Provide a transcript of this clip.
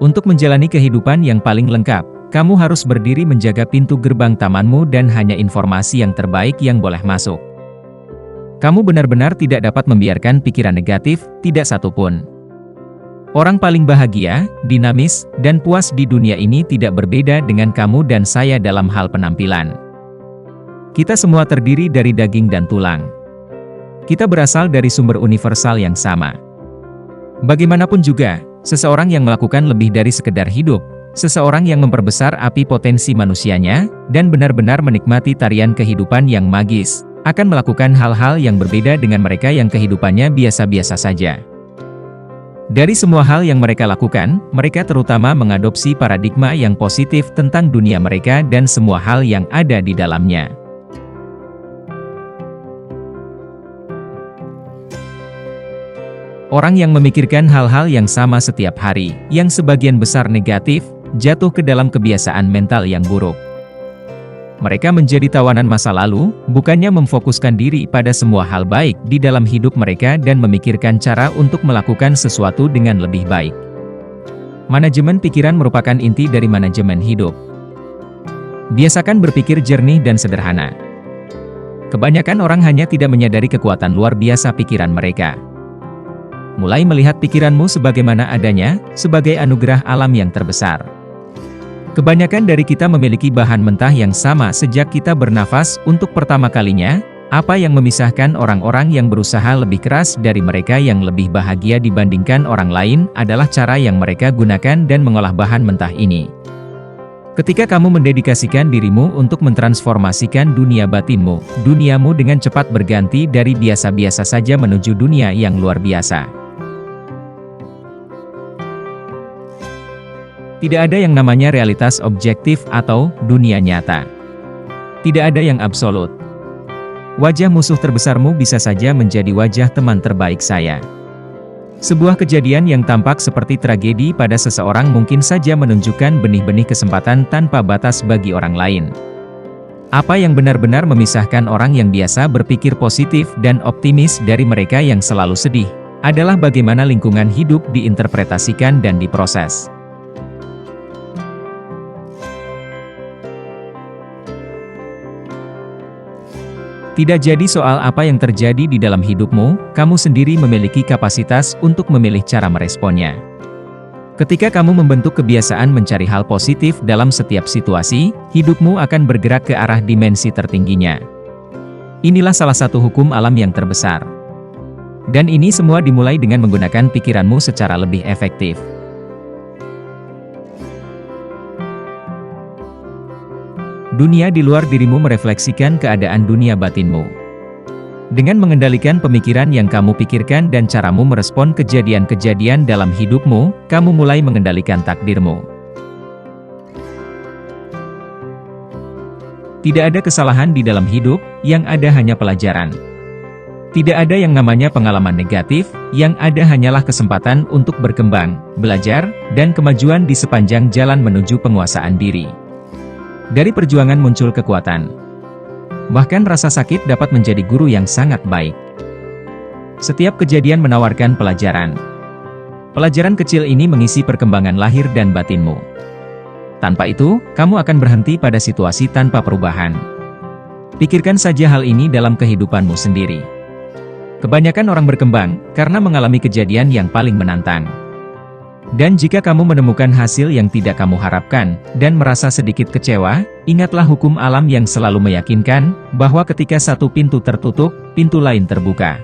Untuk menjalani kehidupan yang paling lengkap, kamu harus berdiri menjaga pintu gerbang tamanmu dan hanya informasi yang terbaik yang boleh masuk. Kamu benar-benar tidak dapat membiarkan pikiran negatif, tidak satupun. Orang paling bahagia, dinamis, dan puas di dunia ini tidak berbeda dengan kamu dan saya dalam hal penampilan. Kita semua terdiri dari daging dan tulang. Kita berasal dari sumber universal yang sama. Bagaimanapun juga, seseorang yang melakukan lebih dari sekedar hidup, seseorang yang memperbesar api potensi manusianya, dan benar-benar menikmati tarian kehidupan yang magis, akan melakukan hal-hal yang berbeda dengan mereka yang kehidupannya biasa-biasa saja. Dari semua hal yang mereka lakukan, mereka terutama mengadopsi paradigma yang positif tentang dunia mereka dan semua hal yang ada di dalamnya. Orang yang memikirkan hal-hal yang sama setiap hari, yang sebagian besar negatif, jatuh ke dalam kebiasaan mental yang buruk. Mereka menjadi tawanan masa lalu, bukannya memfokuskan diri pada semua hal baik di dalam hidup mereka dan memikirkan cara untuk melakukan sesuatu dengan lebih baik. Manajemen pikiran merupakan inti dari manajemen hidup. Biasakan berpikir jernih dan sederhana. Kebanyakan orang hanya tidak menyadari kekuatan luar biasa pikiran mereka. Mulai melihat pikiranmu sebagaimana adanya, sebagai anugerah alam yang terbesar. Kebanyakan dari kita memiliki bahan mentah yang sama sejak kita bernafas untuk pertama kalinya. Apa yang memisahkan orang-orang yang berusaha lebih keras dari mereka yang lebih bahagia dibandingkan orang lain adalah cara yang mereka gunakan dan mengolah bahan mentah ini. Ketika kamu mendedikasikan dirimu untuk mentransformasikan dunia batinmu, duniamu dengan cepat berganti dari biasa-biasa saja menuju dunia yang luar biasa. Tidak ada yang namanya realitas objektif atau dunia nyata. Tidak ada yang absolut. Wajah musuh terbesarmu bisa saja menjadi wajah teman terbaik saya. Sebuah kejadian yang tampak seperti tragedi pada seseorang mungkin saja menunjukkan benih-benih kesempatan tanpa batas bagi orang lain. Apa yang benar-benar memisahkan orang yang biasa berpikir positif dan optimis dari mereka yang selalu sedih, adalah bagaimana lingkungan hidup diinterpretasikan dan diproses. Tidak jadi soal apa yang terjadi di dalam hidupmu, kamu sendiri memiliki kapasitas untuk memilih cara meresponnya. Ketika kamu membentuk kebiasaan mencari hal positif dalam setiap situasi, hidupmu akan bergerak ke arah dimensi tertingginya. Inilah salah satu hukum alam yang terbesar. Dan ini semua dimulai dengan menggunakan pikiranmu secara lebih efektif. Dunia di luar dirimu merefleksikan keadaan dunia batinmu. Dengan mengendalikan pemikiran yang kamu pikirkan dan caramu merespon kejadian-kejadian dalam hidupmu, kamu mulai mengendalikan takdirmu. Tidak ada kesalahan di dalam hidup, yang ada hanya pelajaran. Tidak ada yang namanya pengalaman negatif, yang ada hanyalah kesempatan untuk berkembang, belajar, dan kemajuan di sepanjang jalan menuju penguasaan diri. Dari perjuangan muncul kekuatan. Bahkan rasa sakit dapat menjadi guru yang sangat baik. Setiap kejadian menawarkan pelajaran. Pelajaran kecil ini mengisi perkembangan lahir dan batinmu. Tanpa itu, kamu akan berhenti pada situasi tanpa perubahan. Pikirkan saja hal ini dalam kehidupanmu sendiri. Kebanyakan orang berkembang karena mengalami kejadian yang paling menantang. Dan jika kamu menemukan hasil yang tidak kamu harapkan, dan merasa sedikit kecewa, ingatlah hukum alam yang selalu meyakinkan, bahwa ketika satu pintu tertutup, pintu lain terbuka.